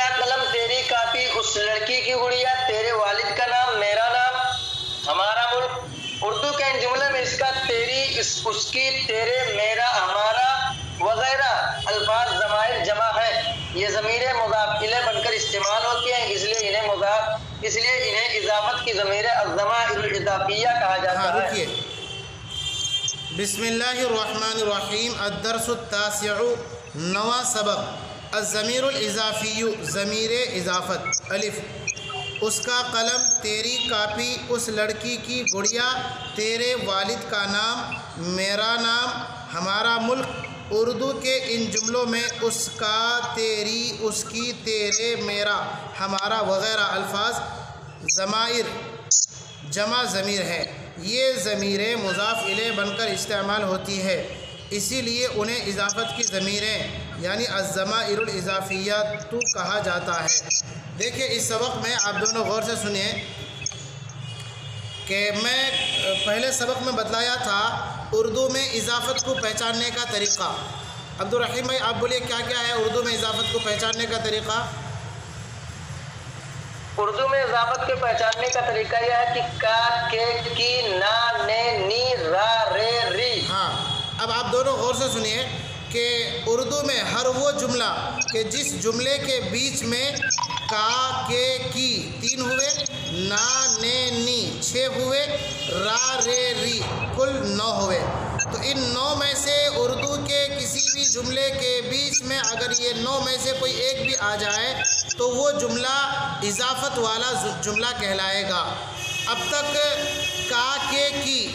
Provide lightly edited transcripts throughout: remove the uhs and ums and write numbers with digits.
کا قلم تیری کاپی اس لڑکی کی گڑیا تیرے والد کا نام میرا نام ہمارا ملک اردو کے ان جملے میں اس کا تیری اس کی تیرے میرا ہمارا وغیرہ الفاظ ضمائر جمع ہے یہ ضمیریں مضاف الیہ بن کر استعمال ہوتی ہیں اس لیے انہیں اضافت کی ضمیریں الضمائر الاضافیہ کہا جاتا ہے بسم اللہ الرحمن الرحیم الدرس التاسع نواں سبق الضمیر الاضافی ضمیر اضافت الف اس کا قلم تیری کاپی اس لڑکی کی گڑیا تیرے والد کا نام میرا نام ہمارا ملک اردو کے ان جملوں میں اس کا تیری اس کی تیرے میرا ہمارا وغیرہ الفاظ ضمائر جمع ضمیر ہے یہ ضمیریں مضاف الیہ بن کر استعمال ہوتی ہے اسی لیے انہیں اضافت کی ضمیریں یعنی الضمائر الاضافیات کہا جاتا ہے دیکھیں اس سبق میں آپ دونوں غور سے سنیں کہ میں پہلے سبق میں بتلایا تھا اردو میں اضافت کو پہچاننے کا طریقہ عبدالرحیم بھائی آپ بولیے کیا کیا ہے اردو میں اضافت کو پہچاننے کا طریقہ اردو میں اضافت کے پہچاننے کا طریقہ یہ ہے کہ کا کے کی نا نے نی را رے ری ہاں اب آپ دونوں غور سے سنیے کہ اردو میں ہر وہ جملہ کہ جس جملے کے بیچ میں کا کے کی 3 ہوئے نا نے نی 6 ہوئے را رے ری کل 9 ہوئے تو ان 9 میں سے اردو کے کسی بھی جملے کے بیچ میں اگر یہ 9 میں سے کوئی ایک بھی آ جائے تو وہ جملہ اضافت والا جملہ کہلائے گا اب تک کا کے کی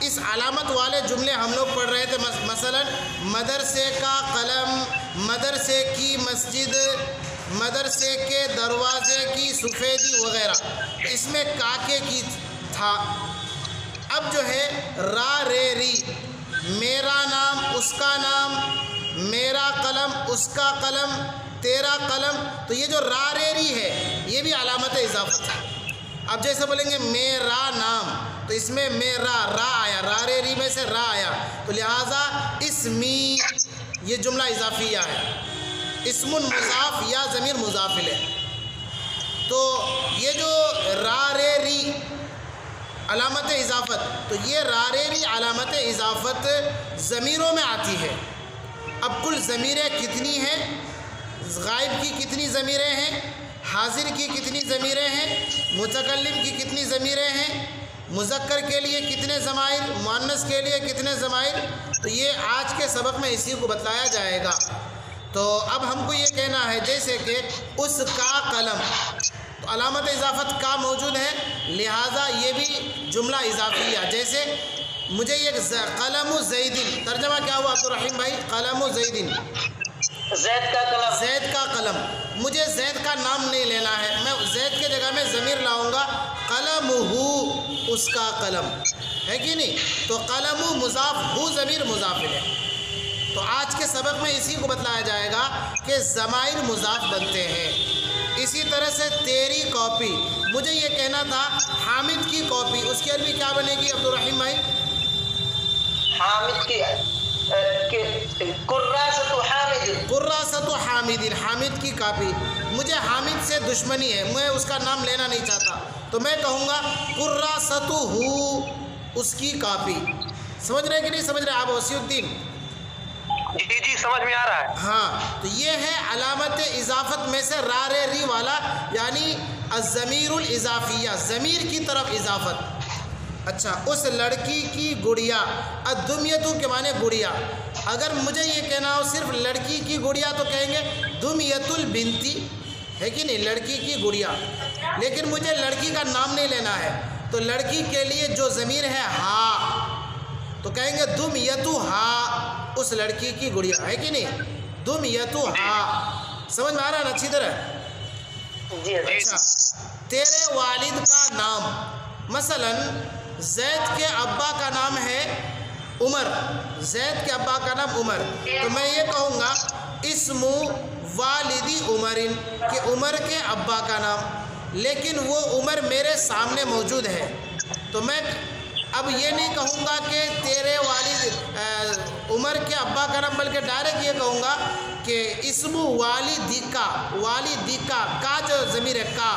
اس علامت والے جملے ہم لوگ پڑھ رہے تھے مثلا مدرسے کا قلم مدرسے کی مسجد مدرسے کے دروازے کی سفیدی وغیرہ اس میں کاکے کی تھا اب جو ہے را رے ری میرا نام اس کا نام میرا قلم اس کا قلم تیرا قلم تو یہ جو را رے ری ہے یہ بھی علامت اضافت ہے اب جیسے بولیں گے میرا نام تو اس میں میرا را آیا را رے ری میں سے را آیا تو لہٰذا اسمی یہ جملہ اضافیہ ہے اسم مضاف یا ضمیر مضاف الیہ تو یہ جو را رے ری علامت اضافت تو یہ را رے ری علامت اضافت ضمیروں میں آتی ہے اب کل ضمیریں کتنی ہیں غائب کی کتنی ضمیریں ہیں حاضر کی کتنی ضمیریں ہیں متکلم کی کتنی ضمیریں ہیں مذکر کے لیے کتنے ضمائر مؤنث کے لیے کتنے ضمائر تو یہ آج کے سبق میں اسی کو بتلایا جائے گا تو اب ہم کو یہ کہنا ہے جیسے کہ اس کا قلم تو علامت اضافت کا موجود ہے لہٰذا یہ بھی جملہ اضافیہ جیسے مجھے یہ قلم زیدن ترجمہ کیا ہوا عبدالرحیم بھائی قلم زیدن زید کا قلم مجھے زید کا نام نہیں لینا ہے میں زید کے جگہ میں ضمیر لاؤں گا قلم ہو اس کا قلم ہے کہ نہیں تو قلم مضاف ہو ضمیر مضاف ہے تو آج کے سبق میں اسی کو بتلایا جائے گا کہ ضمائر مضاف بنتے ہیں اسی طرح سے تیری کاپی مجھے یہ کہنا تھا حامد کی کاپی اس کی عربی کیا بنے گی عبدالرحیم بھائی حامد کی قراصۃ حامد حامد کی کاپی مجھے حامد سے دشمنی ہے میں اس کا نام لینا نہیں چاہتا تو میں کہوں گا قراصۃ اس کی کاپی سمجھ رہے کہ نہیں سمجھ رہے آپ وسیع الدین جی سمجھ میں آ رہا ہے ہاں تو یہ ہے علامت اضافت میں سے را رے ری والا یعنی الضمیر الاضافیہ ضمیر کی طرف اضافت اچھا اس لڑکی کی گڑیا الدمیتو کے معنی گڑیا اگر مجھے یہ کہنا ہو صرف لڑکی کی گڑیا تو کہیں گے دمیت البنتی ہے کہ نہیں لڑکی کی گڑیا لیکن مجھے لڑکی کا نام نہیں لینا ہے تو لڑکی کے لیے جو ضمیر ہے ہا تو کہیں گے دمیتو ہا اس لڑکی کی گڑیا ہے کہ نہیں دمیتو ہا سمجھ میں آ رہا ہے نا اچھی طرح جی اچھا تیرے والد کا نام مثلا زید کے ابا کا نام ہے عمر زید کے ابا کا نام عمر تو میں یہ کہوں گا اسم والدی عمرن کہ عمر کے ابا کا نام لیکن وہ عمر میرے سامنے موجود ہے تو میں اب یہ نہیں کہوں گا کہ تیرے والد عمر کے ابا کا نام بلکہ ڈائریکٹ یہ کہوں گا کہ اسم والدکا، والدکا کا جو ضمیر ہے کا،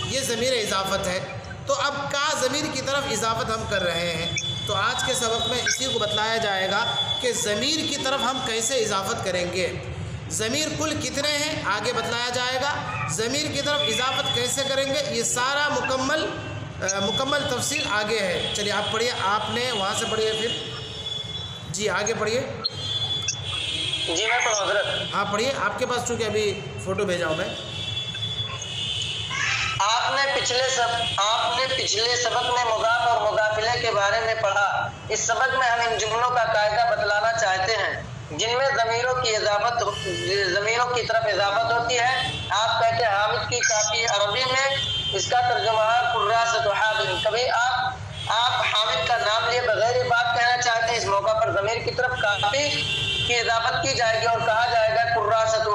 یہ ضمیر اضافت ہے، تو اب کا ضمیر کی طرف اضافت ہم کر رہے ہیں، تو آج کے سبق میں اسی کو بتلایا جائے گا کہ ضمیر کی طرف ہم کیسے اضافت کریں گے۔ ضمیر کل کتنے ہیں آگے بتلایا جائے گا، ضمیر کی طرف اضافت کیسے کریں گے، یہ سارا مکمل تفصیل آگے ہے۔ چلیے آپ پڑھیے، آپ نے وہاں سے پڑھیے، پھر جی آگے پڑھیے۔ جی میں پڑھوں حضرت۔ ہاں پڑھیے، آپ کے پاس چونکہ ابھی فوٹو بھیجا ہوں میں۔ آپ نے پچھلے سبق میں مضاف اور مضاف الیہ کے بارے میں پڑھا۔ اس سبق میں ہم ان جملوں کا قاعدہ بتلانا چاہتے ہیں جن میں ضمیروں کی طرف اضافت ہوتی ہے۔ آپ کہتے ہیں حامد کی کافی، عربی میں اس کا ترجمہ ہے قراصۃ حامد۔ کبھی آپ حامد کا نام لیے بغیر یہ بات کہنا چاہتے ہیں، اس موقع پر ضمیر کی طرف کافی کی اضافت کی جائے گی اور کہا جائے گا قراصتہ،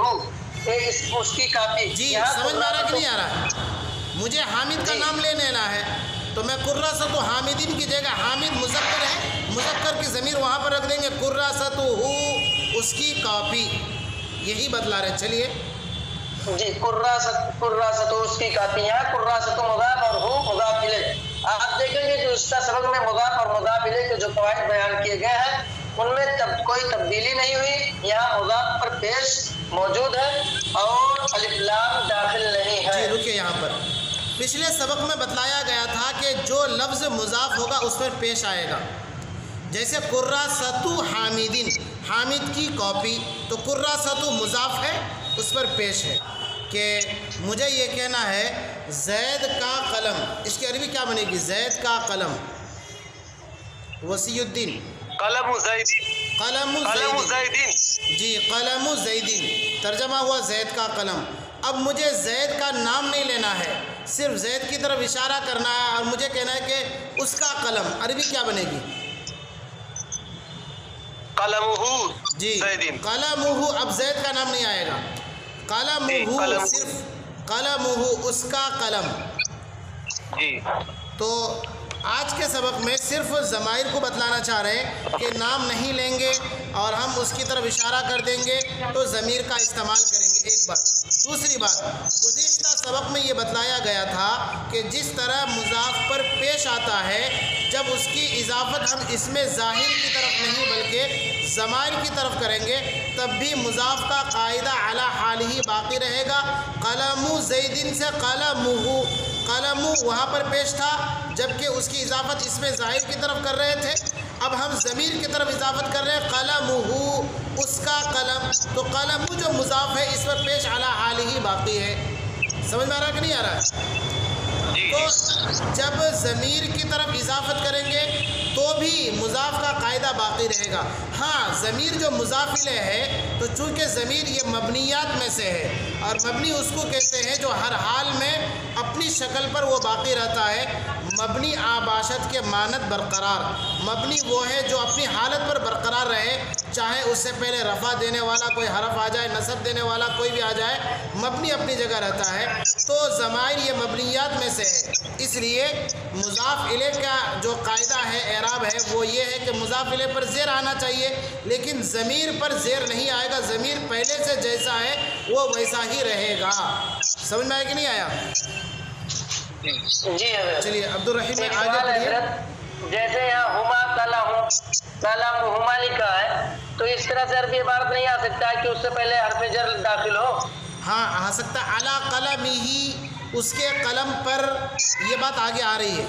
اس کی کافی۔ جی سمجھ میں آ رہا کہ نہیں آ رہا ہے؟ مجھے حامد کا نام لے لینا ہے تو میں قراصۃ حامدین کی جگہ حامد مذکر ہے، مذکر کی ضمیر وہاں پر رکھ دیں گے قراصتہ، اس کی کاپی، یہی بتلا رہے۔ چلیے جی قراصتہ اس کی کاپی، یہاں قراصتہ مضاف اور ہو مضاف الیہ۔ آپ دیکھیں گے جو اس کا سبق میں مضاف اور مضاف الیہ کے جو قواعد بیان کیے گئے ہیں ان میں کوئی تبدیلی نہیں ہوئی، یہاں مضاف پر پیش موجود ہے اور الف لام داخل نہیں ہے۔ جی رکیے یہاں پر، پچھلے سبق میں بتلایا گیا تھا کہ جو لفظ مضاف ہوگا اس پر پیش آئے گا، جیسے قراصۃ حامدین، حامد کی کاپی، تو قراصۃ مضاف ہے اس پر پیش ہے کہ مجھے یہ کہنا ہے زید کا قلم، اس کی عربی کیا بنے گی؟ زید کا قلم، وصی الدین قلم زیدین، قلم زیدین، جی قلم زیدین، ترجمہ ہوا زید کا قلم۔ اب مجھے زید کا نام نہیں لینا ہے، صرف زید کی طرف اشارہ کرنا ہے اور مجھے کہنا ہے کہ اس کا قلم، عربی کیا بنے گی؟ قلمہ جی زیدین، قلمہ، اب زید کا نام نہیں آئے گا، قلمہ، صرف قلمہ، اس کا قلم۔ جی تو آج کے سبق میں صرف ضمائر کو بتلانا چاہ رہے ہیں کہ نام نہیں لیں گے اور ہم اس کی طرف اشارہ کر دیں گے تو ضمیر کا استعمال کریں گے، ایک بات۔ دوسری بات، گزشتہ سبق میں یہ بتلایا گیا تھا کہ جس طرح مضاف پر پیش آتا ہے جب اس کی اضافت ہم اس میں ظاہر کی طرف نہیں بلکہ ضمائر کی طرف کریں گے تب بھی مضاف کا قاعدہ علی حال ہی باقی رہے گا۔ قلم زیدین سے قلمہ، قلم وہاں پر پیش تھا جبکہ اس کی اضافت اس میں ظاہر کی طرف کر رہے تھے، اب ہم ضمیر کی طرف اضافت کر رہے ہیں قلمہ، اس کا قلم، تو قلم جو مضاف ہے اس پر پیش علی حال ہی باقی ہے۔ سمجھ میں آ رہا کہ نہیں آ رہا ہے؟ تو جب ضمیر کی طرف اضافت کریں گے تو بھی مضاف کا قاعدہ باقی رہے گا۔ ہاں ضمیر جو مضاف الیہ ہے تو چونکہ ضمیر یہ مبنیات میں سے ہے اور مبنی اس کو کہتے ہیں جو ہر حال میں اپنی شکل پر وہ باقی رہتا ہے، مبنی آباشت کے مانند برقرار، مبنی وہ ہے جو اپنی حالت پر برقرار رہے، چاہے اس سے پہلے رفع دینے والا کوئی حرف آ جائے، نصب دینے والا کوئی بھی آ جائے، مبنی اپنی جگہ رہتا ہے۔ تو ضمائر یہ مبنیات میں سے ہے، اس لیے مضاف الیہ کا جو قاعدہ ہے، اعراب ہے، وہ یہ ہے کہ مضاف الیہ پر زیر آنا چاہیے لیکن ضمیر پر زیر نہیں آئے گا، ضمیر پہلے سے جیسا ہے وہ ویسا ہی رہے گا۔ سمجھ میں آیا کہ نہیں آیا؟ جی حضرت۔ چلیے عبد الرحیم میں آگے پڑھیے۔ جیسے یہاں ہما کلمہما لکھا ہے تو اس طرح سے عربی عبارت نہیں آ سکتا ہے کہ اس سے پہلے حرف جر داخل ہو۔ ہاں آ سکتا، علی قلمہ، اس کے قلم پر، یہ بات آگے آ رہی ہے۔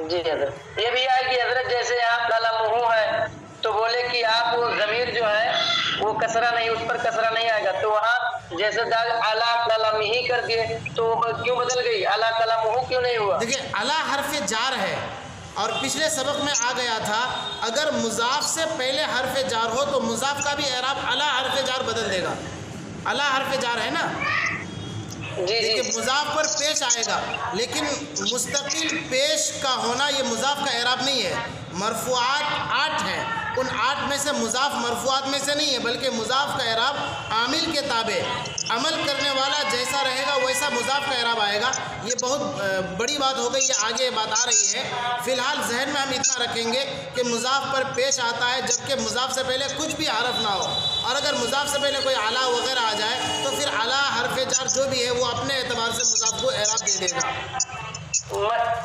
جی حضرت، یہ بھی آئے گی حضرت، جیسے یہاں قلمہ ہے تو بولے کہ آپ وہ ضمیر جو ہے وہ کسرہ نہیں، اس پر کسرہ نہیں آئے گا، تو وہاں جیسے دال علی قلمہ کر دیے تو کیوں بدل گئی، علی قلمہ کیوں نہیں ہوا؟ دیکھیں علی حرف جار ہے اور پچھلے سبق میں آ گیا تھا اگر مضاف سے پہلے حرف جار ہو تو مضاف کا بھی اعراب علی حرف جار بدل دے گا، علی حرف جار ہے نا، جی جی، مضاف پر پیش آئے گا لیکن مستقل پیش کا ہونا یہ مضاف کا اعراب نہیں ہے۔ مرفوعات 8 ہیں، ان 8 میں سے مضاف مرفوعات میں سے نہیں ہے بلکہ مضاف کا اعراب عامل کے تابع، عمل کرنے والا جیسا رہے گا ویسا مضاف کا اعراب آئے گا۔ یہ بہت بڑی بات ہو گئی، یہ آگے بات آ رہی ہے، فی الحال ذہن میں ہم اتنا رکھیں گے کہ مضاف پر پیش آتا ہے جبکہ مضاف سے پہلے کچھ بھی حرف نہ ہو، اور اگر مضاف سے پہلے کوئی اعلیٰ وغیرہ آ جائے تو پھر اعلیٰ حرف جر جو بھی ہے وہ اپنے اعتبار سے مضاف کو اعراب دے دے گا.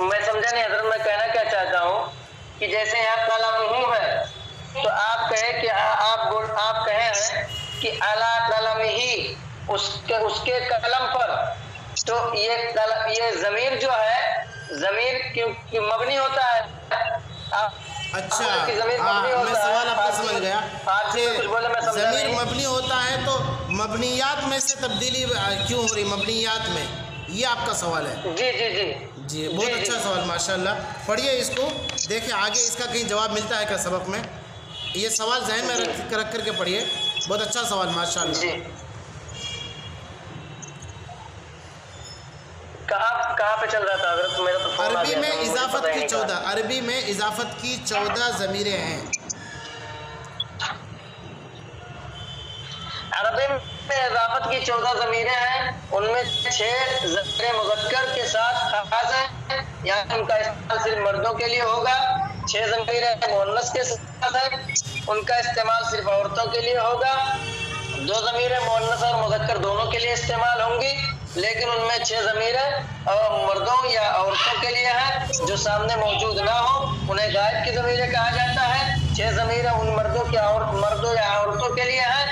میں سمجھا نہیں حضرت. میں کہنا کیا چاہتا ہوں کہ جیسے یہاں قلم ہے تو آپ کہیں کہ آپ کہیں ہیں کہ اعلیٰ قلم ہی اس کے قلم پر، تو یہ ضمیر جو ہے ضمیر کیوں مبنی ہوتا ہے. اچھا ہاں میں سوال آپ کا سمجھ گیا کہ ضمیر مبنی ہوتا ہے تو مبنیات میں سے تبدیلی کیوں ہو رہی مبنیات میں، یہ آپ کا سوال ہے. جی جی جی جی بہت اچھا سوال ماشاءاللہ. پڑھیے اس کو، دیکھیں آگے اس کا کہیں جواب ملتا ہے کیا سبق میں. یہ سوال ذہن میں رکھ کر کے پڑھیے. بہت اچھا سوال ماشاءاللہ. جی کہاں پہ چل رہا تھا حضرت؟ میرا تو عربی میں اضافت کی 14 عربی میں اضافت کی 14 ضمیریں ہیں. عربی میں اضافت کی 14 ضمیریں ہیں. ان میں 6 ضمیر مذکر کے ساتھ خاص ہیں، یعنی ان کا استعمال صرف مردوں کے لیے ہوگا. 6 ضمیر مؤنث کے ساتھ ہیں، ان کا استعمال صرف عورتوں کے لیے ہوگا. 2 ضمیر مؤنث اور مذکر دونوں کے لیے استعمال ہوں گی، لیکن ان میں 6 ضمیریں مردوں یا عورتوں کے لیے ہیں جو سامنے موجود نہ ہو. انہیں غائب کی ضمیریں کہا جاتا ہے. 6 ضمیریں ان مردوں یا عورتوں کے لیے ہیں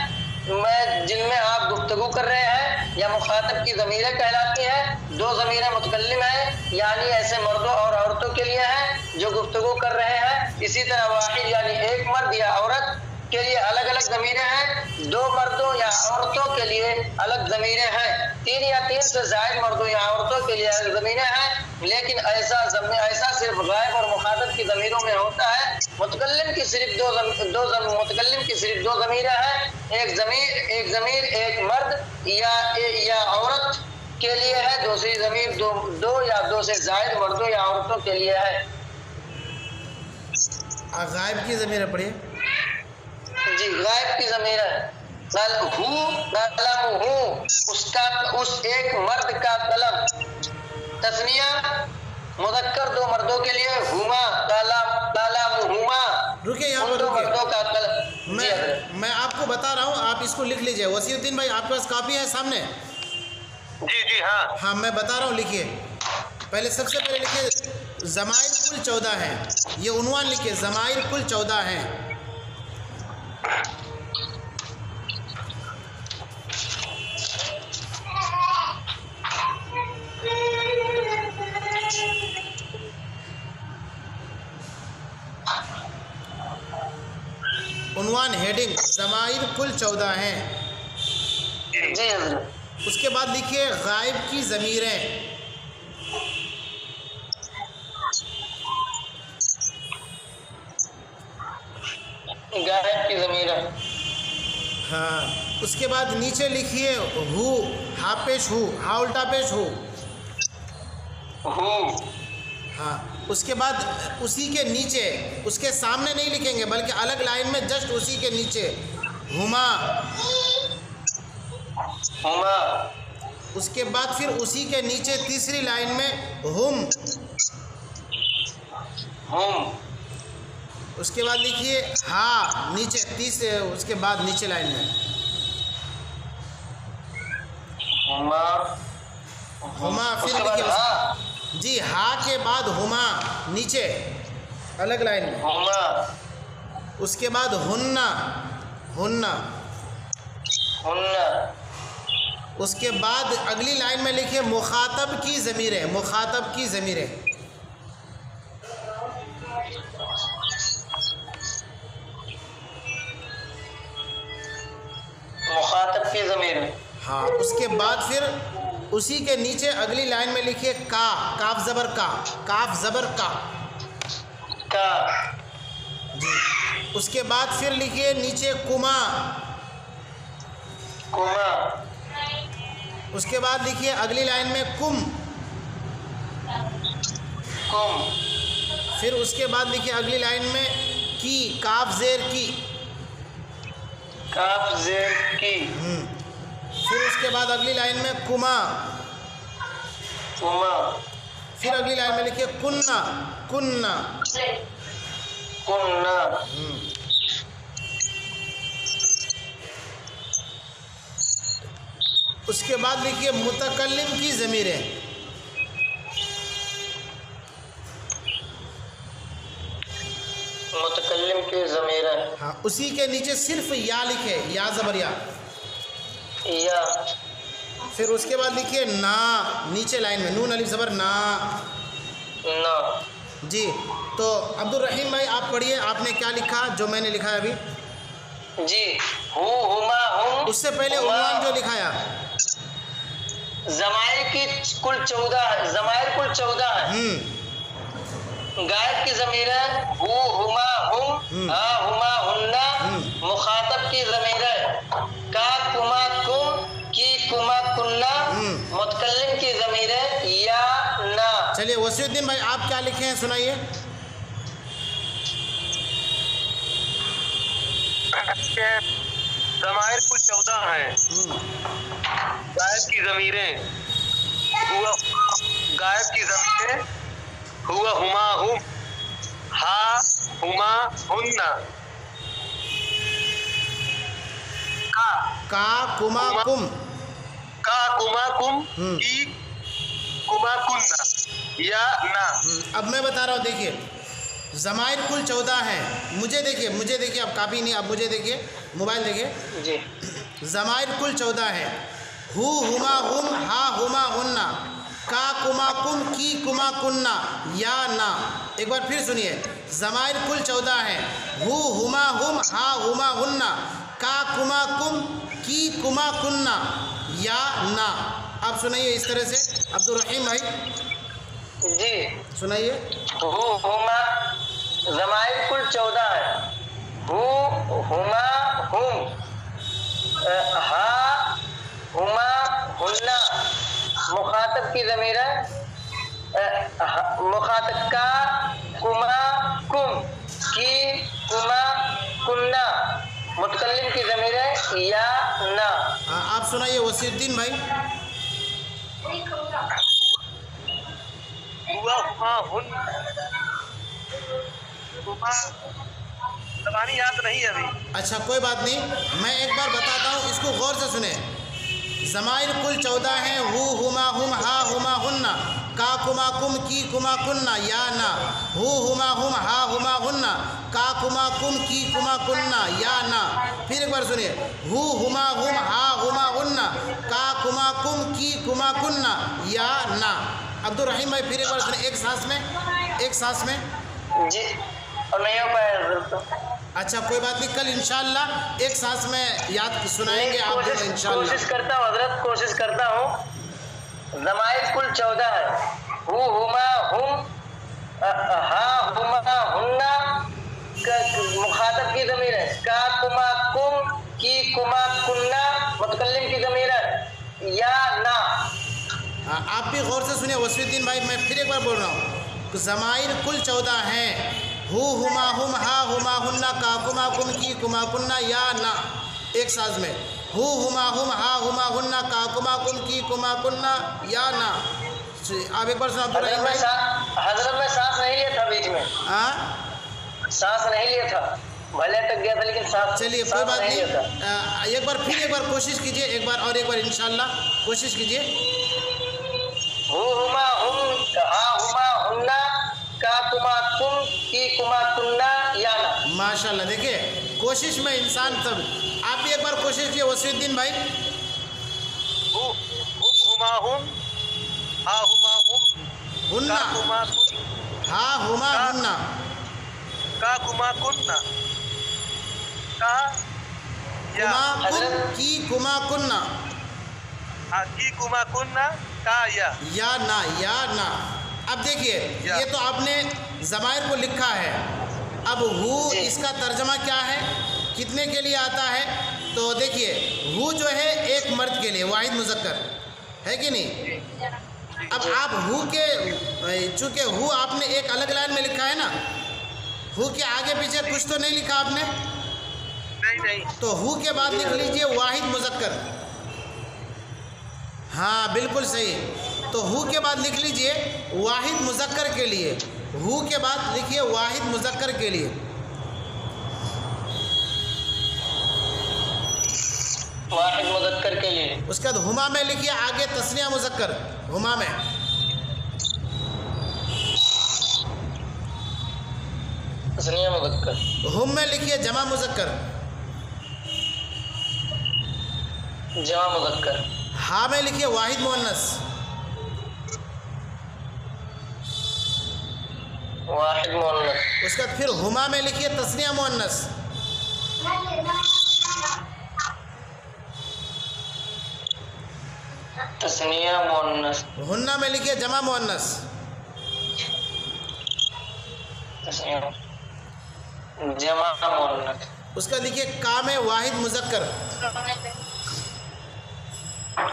جن میں آپ گفتگو کر رہے ہیں یا مخاطب کی ضمیریں کہلاتی ہیں. 2 ضمیریں متکلم ہیں، یعنی ایسے مردوں اور عورتوں کے لیے ہیں جو گفتگو کر رہے ہیں. اسی طرح واحد یعنی ایک مرد یا عورت کے لیے الگ الگ ضمیریں ہیں. 2 مردوں یا عورتوں کے لیے الگ ضمیریں ہیں. 3 یا 3 سے زائد مردوں یا عورتوں کے لیے الگ ضمیریں ہیں. لیکن ایسا صرف غائب اور مخاطب کی ضمیروں میں ہوتا ہے. متکلم کی صرف دو ضمیریں ہیں. ایک ضمیر ایک مرد یا عورت کے لیے ہے. دوسری ضمیر 2 یا 2 سے زائد مردوں یا عورتوں کے لیے ہے. غائب کی ضمیریں پڑھیے. جی غائب کی ضمیر ہے. قلم اس ایک مرد کا قلم. تثنیہ مذکر 2 مردوں کے لیے ہما قلمہما. رکے یہاں پر 2 مردوں کا قلم. میں آپ کو بتا رہا ہوں، آپ اس کو لکھ لیجئے. وسیع الدین بھائی آپ کے پاس کاپی ہے سامنے؟ جی ہاں میں بتا رہا ہوں لکھیے. پہلے سب سے پہلے لکھیے ضمائر کل 14 ہیں. یہ عنوان لکھیے ضمائر کل 14 ہیں. عنوان ہیڈنگ ضمائر کل 14 ہیں. جی حضرت. اس کے بعد لکھیے غائب کی ضمیریں. غائب کی ضمیریں. ہاں اس کے بعد نیچے لکھیے ہو، ہا پیش ہو، ہا الٹا پیش ہو. ہاں اس کے بعد اسی کے نیچے، اس کے سامنے نہیں لکھیں گے بلکہ الگ لائن میں جسٹ اسی کے نیچے ہما. اس کے بعد پھر اسی کے نیچے تیسری لائن میں ہم. اس کے بعد لکھیے ہا نیچے تیسرے، اس کے بعد نیچے لائن میں ہما. پھر لکھیے جی ہا کے بعد ہما نیچے الگ لائن میں. اس کے بعد ہننا. اس کے بعد اگلی لائن میں لکھیے مخاطب کی ضمیریں. مخاطب کی ضمیریں. مخاطب کی ضمیر. ہاں اس کے بعد پھر اسی کے نیچے اگلی لائن میں لکھیے کا. کاف زبر کا. کاف زبر کا. جی اس کے بعد پھر لکھیے نیچے کما. اس کے بعد لکھیے اگلی لائن میں کم. پھر اس کے بعد لکھیے اگلی لائن میں کی. کاف زیر کی. پھر اس کے بعد اگلی لائن میں کما. پھر اگلی لائن میں لکھیے کننا. اس کے بعد لکھیے متکلم کی ضمیریں. متکلم کی ضمیریں. ہاں اسی کے نیچے صرف یا لکھے، یا زبر یا. یا. پھر اس کے بعد لکھیے نا، نیچے لائن میں نون الف زبر نا. نا. جی تو عبد الرحیم بھائی آپ پڑھیے، آپ نے کیا لکھا جو میں نے لکھا ہے ابھی؟ جی ہما ہم. اس سے پہلے عنوان جو لکھایا. ضمائر کی کل 14 ہے، ضمائر کل 14 ہے. غائب کی ضمیریں ہو ہما ہم، ہا ہما ہننا. مخاطب کی ضمیریں کا کما کم، کی کما کننا. متکلم کی ضمیریں یا نا. چلیے وسیع الدین بھائی آپ کیا لکھے ہیں سنائیے. ضمائر کل 14 ہیں. غائب کی ضمیریں ہوا، غائب کی ضمیریں ہوا ہما ہم، ہا ہما ہننا. کا کما کم، کا کما کم، کی کما کننا یا نا. اب میں بتا رہا ہوں دیکھیے ضمائر کل 14 ہیں. مجھے دیکھیے اب کاپی نہیں، اب مجھے دیکھیے موبائل دیکھیے. جی ضمائر کل 14 ہیں. ہو ہما ہم، ہا ہما ہننا، کا کما کم، کی کما کننا یا نا. ایک بار پھر سنیے ضمائر کل 14 ہیں. ہو ہما ہم، ہا ہما ہننا، کا کما کم، کی کما کننا یا نا. آپ سنائیے اس طرح سے عبد الرحیم بھائی جی. سنائیے. ہو ہما ضمائر کل 14 ہے. ہو ہما ہم، ہا ہما ہننا. مخاطب کی ضمیریں مخاطب کا کما کم، کی کما کننا. متکلم کی ضمیریں یا نا. آپ سنائیے وسیع الدین بھائی. ہوا ہما ہن، زبانی یاد نہیں ہے ابھی. اچھا کوئی بات نہیں، میں ایک بار بتاتا ہوں، اس کو غور سے سنیں. ضمائر کل 14 ہیں. ہو ہما ہم، ہا ہما ہننا، کا کما کم، کی کما کننا یا نا. ہو ہما ہم، ہا ہما ہننا، کا کما کم، کی کما کننا یا نا. پھر ایک بار سنیے. ہو ہما ہم، ہا ہما ہننا، کا کما کم، کی کما کننا یا نا. عبد الرحیم بھائی پھر ایک بار سنیں، ایک سانس میں. جی اور نہیں ہو پایا حضرت. اچھا کوئی بات نہیں، کل انشاءاللہ ایک سانس میں یاد سنائیں گے آپ کو انشاءاللہ. کوشش کرتا ہوں حضرت، کوشش کرتا ہوں. ضمائر کل 14 ہے. ہو ہما ہم، ہا ہما ہننا. مخاطب کی ضمیر ہے کا کما کم، کی کما کننا. متکلم کی ضمیر ہے یا نا. آپ بھی غور سے سنیں وسیع الدین بھائی، میں پھر ایک بار بول رہا ہوں. ضمائر کل 14 ہیں. ہو ہما ہم، ہا ہما ہننا، کا کما کم، کی کما کننا یا نا. ایک سانس میں. ہو ہما ہم، ہا ہما ہننا، کا کما کم، کی کما کننا یا نا. آپ ایک بار سنا عبد الرحیم بھائی. حضرت میں سانس نہیں لیا تھا بیچ میں. سانس نہیں لیا تھا، بھلے تک گیا تھا لیکن سانس. چلیے کوئی بات نہیں، ایک بار پھر ایک بار کوشش کیجئے، ایک بار اور ایک بار انشاءاللہ کوشش کیجئے. ہو ہما ہم، ہا ہما ہننا، کا کما کم، کی کما کننا یا نا. ماشاءاللہ. دیکھیے کوشش میں انسان تب. آپ بھی ایک بار کوشش کیجئے وسیع الدین بھائی. ہما ہم، ہا ہما ہم، ہننا، کا کما کن، ہا ہما ہننا، کا کما کننا، کا یا کما کم، کی کما کننا کی کما کننا کا یا نا. یا نا. اب دیکھیے یہ تو آپ نے ضمائر کو لکھا ہے. اب ہو اس کا ترجمہ کیا ہے، کتنے کے لیے آتا ہے؟ تو دیکھیے ہو جو ہے ایک مرد کے لیے، واحد مذکر ہے کہ نہیں. اب آپ ہو کے، چونکہ ہو آپ نے ایک الگ لائن میں لکھا ہے نا، ہو کے آگے پیچھے کچھ تو نہیں لکھا آپ نے. نہیں. تو ہو کے بعد لکھ لیجئے واحد مذکر. ہاں بالکل صحیح. تو ہو کے بعد لکھ لیجئے واحد مذکر کے لیے. ہو کے بعد لکھیے واحد مذکر کے لیے. واحد مذکر کے لیے اس کے بعد ہما میں لکھیے آگے تسنیہ مذکر، ہما میں تسنیہ مذکر، ہم میں لکھیے جمع مذکر، جمع مذکر، ہا میں لکھیے واحد مؤنث، واحد مؤنث، اس کے بعد پھر ہما میں لکھیے تسنیہ مؤنث، تسنیہ مؤنث، ہنہ میں لکھیے جمع مؤنث، تسنیہ جمع مؤنث، اس کا لکھیے کا میں واحد مذکر،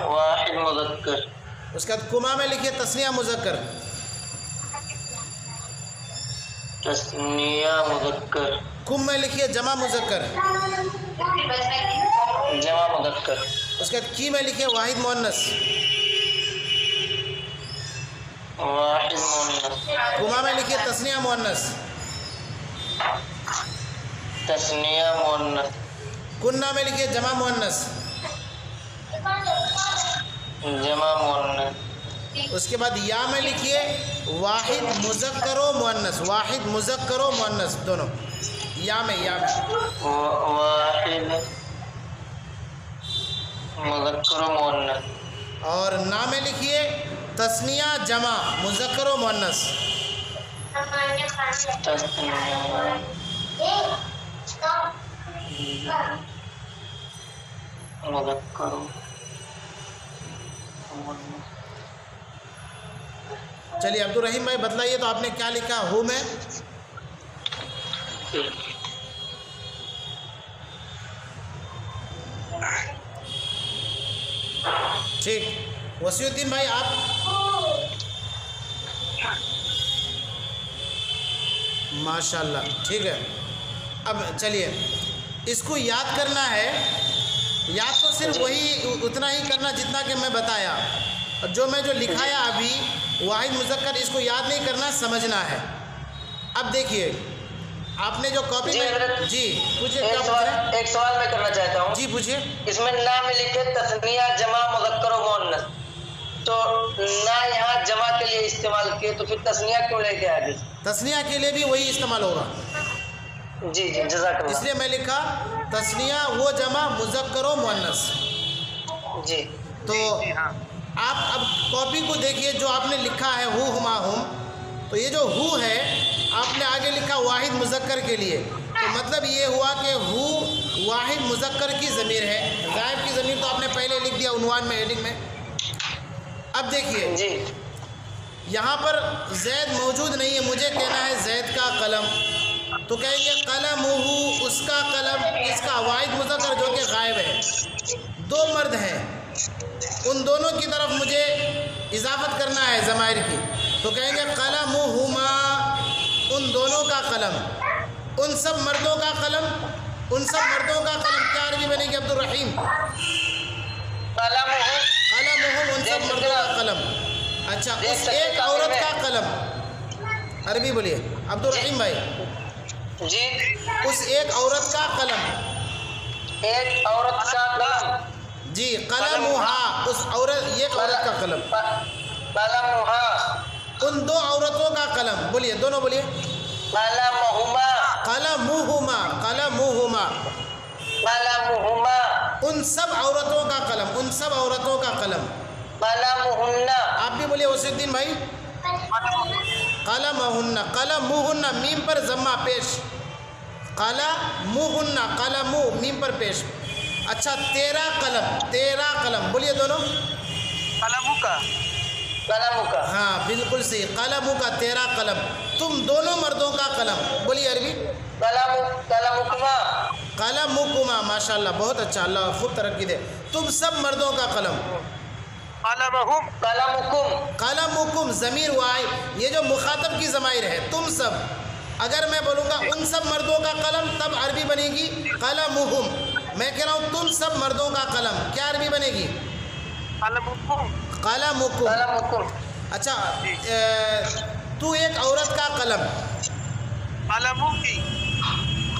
واحد مذکر، اس کے بعد کما میں لکھیے تسنیہ مذکر، تسنیہ مذکر، کم میں لکھیے جمع مذکر، جمع مذکر، اس کے بعد کی میں لکھیے واحد مؤنث، واحد مؤنث، کما میں لکھیے تسنیہ مؤنث، تسنیہ مؤنث، کنہ میں لکھیے جمع مؤنث، جمع مؤنث، اس کے بعد یا میں لکھیے واحد مذکر و مؤنث، واحد مذکر و مؤنث دونوں، یا میں واحد مذکر و مؤنث، اور نا میں لکھیے تسنیہ جمع مذکر و مؤنث، تسنیہ مذکر و مؤنث۔ چلیے عبد الرحیم بھائی بتلائیے تو آپ نے کیا لکھا ہو میں؟ ٹھیک، وسیع الدین بھائی آپ؟ ماشاءاللہ ٹھیک ہے۔ اب چلیے اس کو یاد کرنا ہے، یاد تو صرف وہی اتنا ہی کرنا جتنا کہ میں بتایا، اور جو میں جو لکھایا ابھی واحد مذکر اس کو یاد نہیں کرنا، سمجھنا ہے۔ اب دیکھیے آپ نے جو کاپی جی میں حضرت، جی پوچھیے، کیا پوچھ رہے ہیں؟ ایک سوال میں کرنا چاہتا ہوں۔ جی پوچھیے۔ اس میں نا میں لکھے تسنیہ جمع مذکر و مؤنث، تو نا یہاں جمع کے لیے استعمال کیے تو پھر تسنیہ کیوں لے کے آگے؟ تسنیہ کے لیے بھی وہی استعمال ہوگا، جی جی جزاک اس اللہ۔ لیے میں لکھا تسنیہ وہ جمع مذکر و مؤنث۔ جی تو آپ اب کاپی کو دیکھیے جو آپ نے لکھا ہے ہو ہما ہم، تو یہ جو ہو ہے آپ نے آگے لکھا واحد مذکر کے لیے، تو مطلب یہ ہوا کہ ہو واحد مذکر کی ضمیر ہے، غائب کی ضمیر تو آپ نے پہلے لکھ دیا عنوان میں، ہیڈنگ میں۔ اب دیکھیے جی یہاں پر زید موجود نہیں ہے، مجھے کہنا ہے زید کا قلم، تو کہیں گے قلم ہو، اس کا قلم، اس کا واحد مذکر جو کہ غائب ہے، دو مرد ہیں، ان دونوں کی طرف مجھے اضافت کرنا ہے ضمائر کی، تو کہیں گے قلمہما، ان دونوں کا قلم، ان سب مردوں کا قلم، ان سب مردوں کا قلم، کیا عربی بنے گی عبد الرحیم؟ قلمہ، قلمہم، ان سب مردوں کا قلم۔ اچھا اس ایک عورت کا قلم، عربی بولیے عبد الرحیم بھائی، جی اس ایک عورت کا قلم، ایک عورت کا قلم، جی قلمہا، اس عورت، ایک عورت کا قلم، قلمہا، ان دو عورتوں کا قلم، بولیے دونوں بولیے، قلمہما، قلمہما، قلمہما، قلمہما، ان سب عورتوں کا قلم، ان سب عورتوں کا قلم، قلمہن، آپ بھی بولیے وسیع الدین بھائی، قلمہن، قلمہن، میم پر ضمہ پیش، قلمہن، قلمو میم پر پیش۔ اچھا تیرا قلم، تیرا قلم، بولیے دونوں، قلموں کا، قلم کا، ہاں بالکل صحیح، قلموں کا، تیرا قلم، تم دونوں مردوں کا قلم، بولیے عربی، قلمکما، قلمکما، ماشاءاللہ بہت اچھا، اللہ خوب ترقی دے، تم سب مردوں کا قلم، قلمہم، قلمکم، قلمکم ضمیر واحد، یہ جو مخاطب کی ضمائر ہے، تم سب، اگر میں بولوں گا ان سب مردوں کا قلم تب عربی بنے گی قلمہم، میں کہہ رہا ہوں تم سب مردوں کا قلم، کیا عربی بنے گی؟ قلمکم، قلمکم۔ قلمکم، اچھا تو ایک عورت کا قلم، قلموں کی،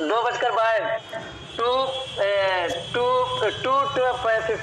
2:52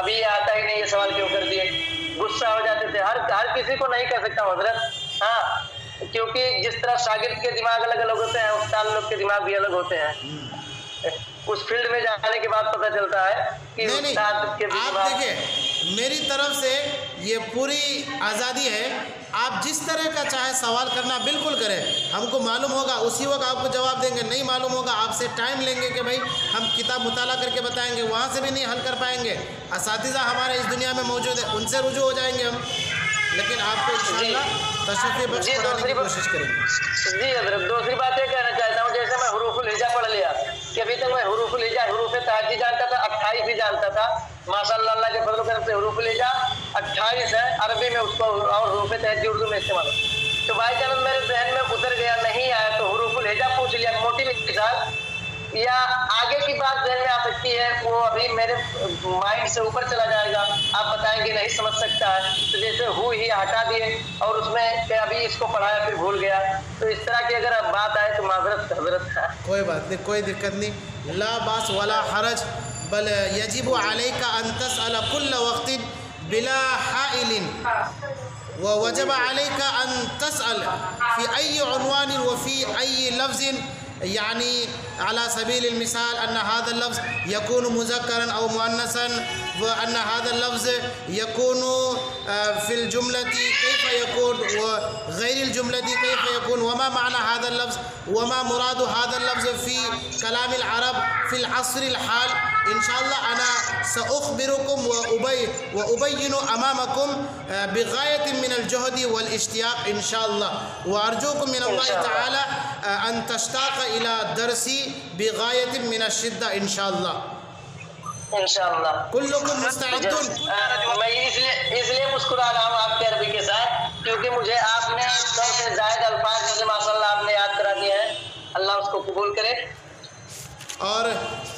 ابھی یہ آتا ہی نہیں، یہ سوال کیوں کر دیے، غصہ ہو جاتے تھے. ہر کسی کو نہیں کر سکتا حضرت. ہاں، کیونکہ جس طرح شاگرد کے دماغ الگ الگ ہوتے ہیں، استاد لوگ کے دماغ بھی الگ ہوتے ہیں. اس فیلڈ میں جانے کے بعد پتہ چلتا ہے کہ نہیں استاد کے آپ دماغ. دیکھیں میری طرف سے یہ پوری آزادی ہے، آپ جس طرح کا چاہے سوال کرنا بالکل کریں. ہم کو معلوم ہوگا اسی وقت آپ کو جواب دیں گے، نہیں معلوم ہوگا آپ سے ٹائم لیں گے کہ بھائی ہم کتاب مطالعہ کر کے بتائیں گے، وہاں سے بھی نہیں حل کر پائیں گے. اساتذہ ہمارے اس دنیا میں موجود ہیں، ان سے رجوع ہو جائیں گے ہم، لیکن آپ کو انشاءاللہ تشریف بخش پڑھانے کی کوشش کریں گے. جی حضرت، دوسری بات یہ کہنا چاہتا ہوں، جیسے میں حروف الہجا پڑھ لیا کہ ابھی تک میں حروف الہجا حروف تہجی جانتا تھا، 28 ہی جانتا تھا. ماشاء اللہ اللہ کے فضل و کرم سے حروف الہجا 28 ہے، عربی میں اس کو اور حروف تہجی اردو میں استعمال ہوتا ہے. تو بھائی جان میرے ذہن میں اتر گیا، نہیں آیا تو حروف الہجا پوچھ لیا موٹی مثال، یا آگے کی بات ذہن میں آ سکتی ہے وہ ابھی میرے مائنڈ سے اوپر چلا جائے گا، آپ بتائیں گے نہیں سمجھ سکتا ہے، تو جیسے ہی ہٹا دیے اور اس میں کہ ابھی اس کو پڑھایا پھر بھول گیا، تو اس طرح کی اگر بات آئے تو معذرت حضرت ہے. کوئی بات نہیں، کوئی دقت نہیں، لا باس ولا حرج، بل یجب علیک ان تسأل کل وقت بلا حائل، ووجب عليك أن تسأل في أي عنوان وفي أي لفظ، يعني على سبيل المثال أن هذا اللفظ يكون مذكرا أو مؤنثا، وأن هذا اللفظ يكون في الجملة كيف يكون، وغير الجملة كيف يكون، وما معنى هذا اللفظ، وما مراد هذا اللفظ في كلام العرب في العصر الحال. إن شاء الله أنا سأخبركم وأبين أمامكم بغاية من الجهد والاشتياق إن شاء الله، وأرجوكم من الله تعالى أن تشتاق إلى درسي بغاية من الشدة إن شاء الله. انشاءاللہ كلكم مستعدون. میں اس لیے مسکرا رہا ہوں آپ کے عربی کے ساتھ کیونکہ مجھے آپ نے 100 سے زائد الفاظ مجھے ماشاء اللہ آپ نے یاد کرا دیے ہیں، اللہ اس کو قبول کرے. اور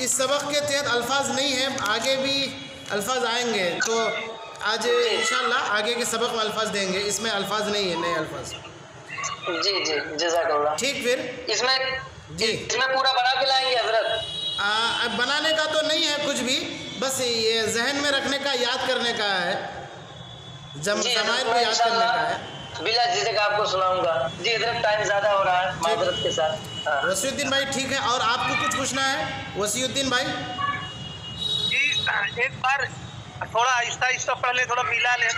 اس سبق کے تحت الفاظ نہیں ہیں، آگے بھی الفاظ آئیں گے، تو آج انشاءاللہ آگے کے سبق میں الفاظ دیں گے، اس میں الفاظ نہیں ہیں، نئے الفاظ. جی جی جزاک اللہ. ٹھیک، پھر اس میں جی پورا بنا کے لائیں گے حضرت. بنانے کا تو نہیں ہے کچھ بھی، بس یہ ذہن میں رکھنے کا، یاد کرنے کا ہے، ضمائر کو یاد کرنے کا ہے. بلا جھجک آپ کو سناؤں گا. جی حضرت ٹائم زیادہ ہو رہا ہے معذرت کے ساتھ. وسیع الدین بھائی ٹھیک ہے، اور آپ کو کچھ پوچھنا ہے وسیع الدین بھائی؟ جی ایک بار تھوڑا آہستہ آہستہ پڑھ لیں، تھوڑا ملا لیں.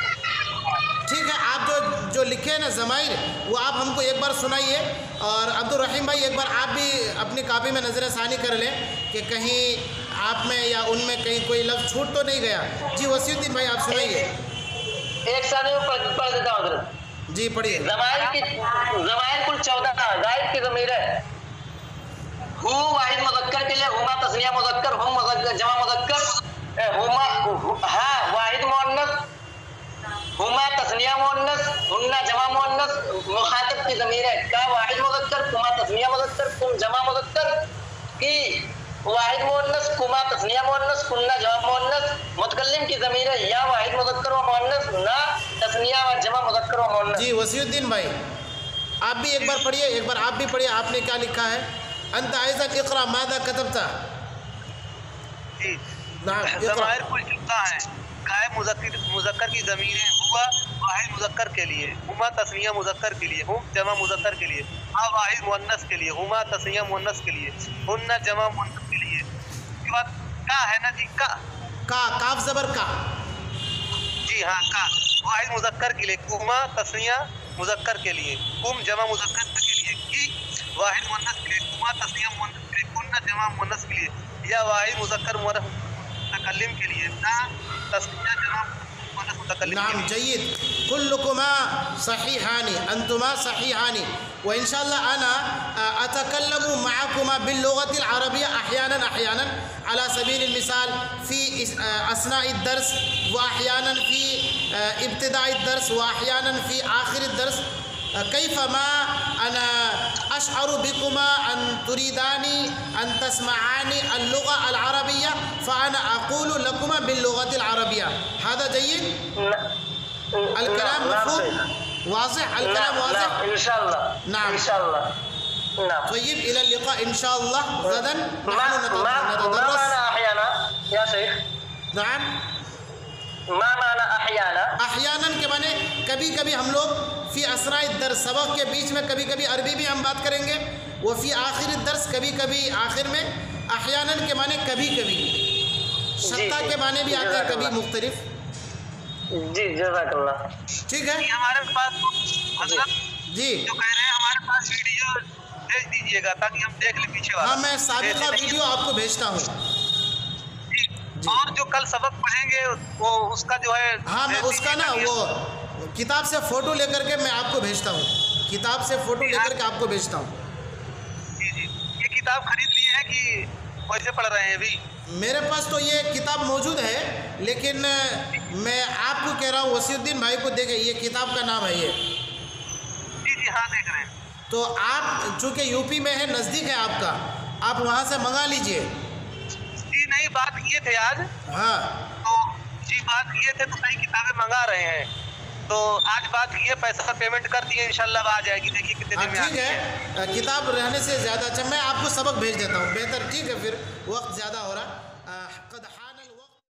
ٹھیک ہے، آپ جو لکھے ہیں نا ضمائر، وہ آپ ہم کو ایک بار سنائیے. اور عبد الرحیم بھائی ایک بار آپ بھی اپنی کاپی میں نظر ثانی کر لیں کہ کہیں آپ میں یا ان میں کہیں کوئی لفظ چھوٹ تو نہیں گیا. جی وسیع الدین بھائی آپ سنائیے. ایک ساتھ میں پڑھ دیتا ہوں حضرت. جی پڑھیے. ضمائر کل 14 غائب کی ضمیر ہے. ہو واحد مذکر کے لیے، ہما تثنیہ مذکر، ہم جمع مذکر، ہما ہاں واحد مؤنث، ہما تثنیہ مؤنث، ہنہ جمع مؤنث، مخاطب کی ضمیر ہے. کا واحد مذکر، کما تثنیہ مذکر، کم جمع مذکر، کی واحد مؤنث، کما تثنیہ مؤنث، کنہ جمع مؤنث. متکلم کی ضمیر ہے یا واحد مذکر و مؤنث، نہ تثنیہ و جمع مذکر و مؤنث. جی وسیع الدین بھائی آپ بھی ایک بار پڑھیے، ایک بار آپ بھی پڑھیے، آپ نے کیا لکھا ہے؟ انت ایضا اقرا ماذا کتبت. جی نعم ضمائر کل 14 ہیں. غائب مذکر کی ضمیریں ہوا واحد مذکر کے لیے، ہما تثنیہ مذکر کے لیے، ہم جمع مذکر کے لیے، ہا واحد مؤنث کے لیے، ہما تثنیہ مؤنث کے لیے، ہن جمع مؤنث کے لیے. اس کے بعد کا ہے نا جی، کا کاف زبر کا. جی ہاں کا واحد مذکر کے لیے، کما تثنیہ مذکر کے لیے، کم جمع مذکر کے لیے، کی واحد مؤنث کے لیے، کما تثنیہ مؤنث کے لیے، کن جمع مؤنث کے لیے، یا واحد مذکر متکلم کے لیے، نہ تثنیہ جمع مؤنث متکلم. نعم جيد، كلكما صحيحان، أنتما صحيحان. وإن شاء الله أنا أتكلم معكما باللغة العربية أحيانا على سبيل المثال في أثناء الدرس، وأحيانا في ابتداء الدرس، وأحيانا في آخر الدرس، كيفما أنا أشعر بكما أن تريداني أن تسمعاني اللغة العربية فأنا أقول لكما باللغة العربية. هذا جيد؟ الكلام مفهوم؟ واضح؟ الكلام واضح؟ ان شاء اللہ. نعم ان شاء اللہ. نعم. طيب إلى اللقاء إن شاء الله غدا. ما نحن معنى نتدرس. أحيانا يا شيخ؟ نعم. ما معنى أحيانا؟ احیاناً کے معنی کبھی کبھی ہم لوگ فی اسراء الدرس سبق کے بیچ میں کبھی کبھی عربی بھی ہم بات کریں گے، وہ فی آخر الدرس کبھی کبھی آخر میں. احیاناً کے معنی کبھی کبھی، شتا کے معنی بھی آتے ہیں کبھی مختلف. جی جزاک اللہ. ٹھیک ہے جی ہمارے پاس حضرت جی. جو کہہ رہے ہیں ہمارے پاس ویڈیو بھیج دیجیے گا تاکہ ہم دیکھ لیں پیچھے والا. ہاں میں سابقہ ویڈیو آپ کو بھیجتا ہوں. جی. اور جو کل سبق پڑھیں گے وہ اس کا جو ہے ہاں میں اس کا نا وہ کتاب سے فوٹو لے کر کے میں آپ کو بھیجتا ہوں، کتاب سے فوٹو لے کر کے آپ کو بھیجتا ہوں. جی جی یہ کتاب خرید لی ہے کہ ویسے پڑھ رہے ہیں ابھی؟ میرے پاس تو یہ کتاب موجود ہے، لیکن میں آپ کو کہہ رہا ہوں وسیع الدین بھائی کو دیکھیں، یہ کتاب کا نام ہے یہ. جی جی ہاں دیکھ رہے ہیں. تو آپ چونکہ یو پی میں ہے، نزدیک ہے آپ کا، آپ وہاں سے منگا لیجئے. جی نہیں بات یہ تھے آج ہاں تو جی بات یہ تھے تو کئی کتابیں منگا رہے ہیں تو آج بات یہ پیسہ پیمنٹ کر دیے انشاءاللہ اب آ جائے گی. دیکھیے کتنے دن میں ٹھیک ہے. کتاب رہنے سے زیادہ اچھا میں آپ کو سبق بھیج دیتا ہوں، بہتر. ٹھیک ہے پھر وقت زیادہ ہو رہا.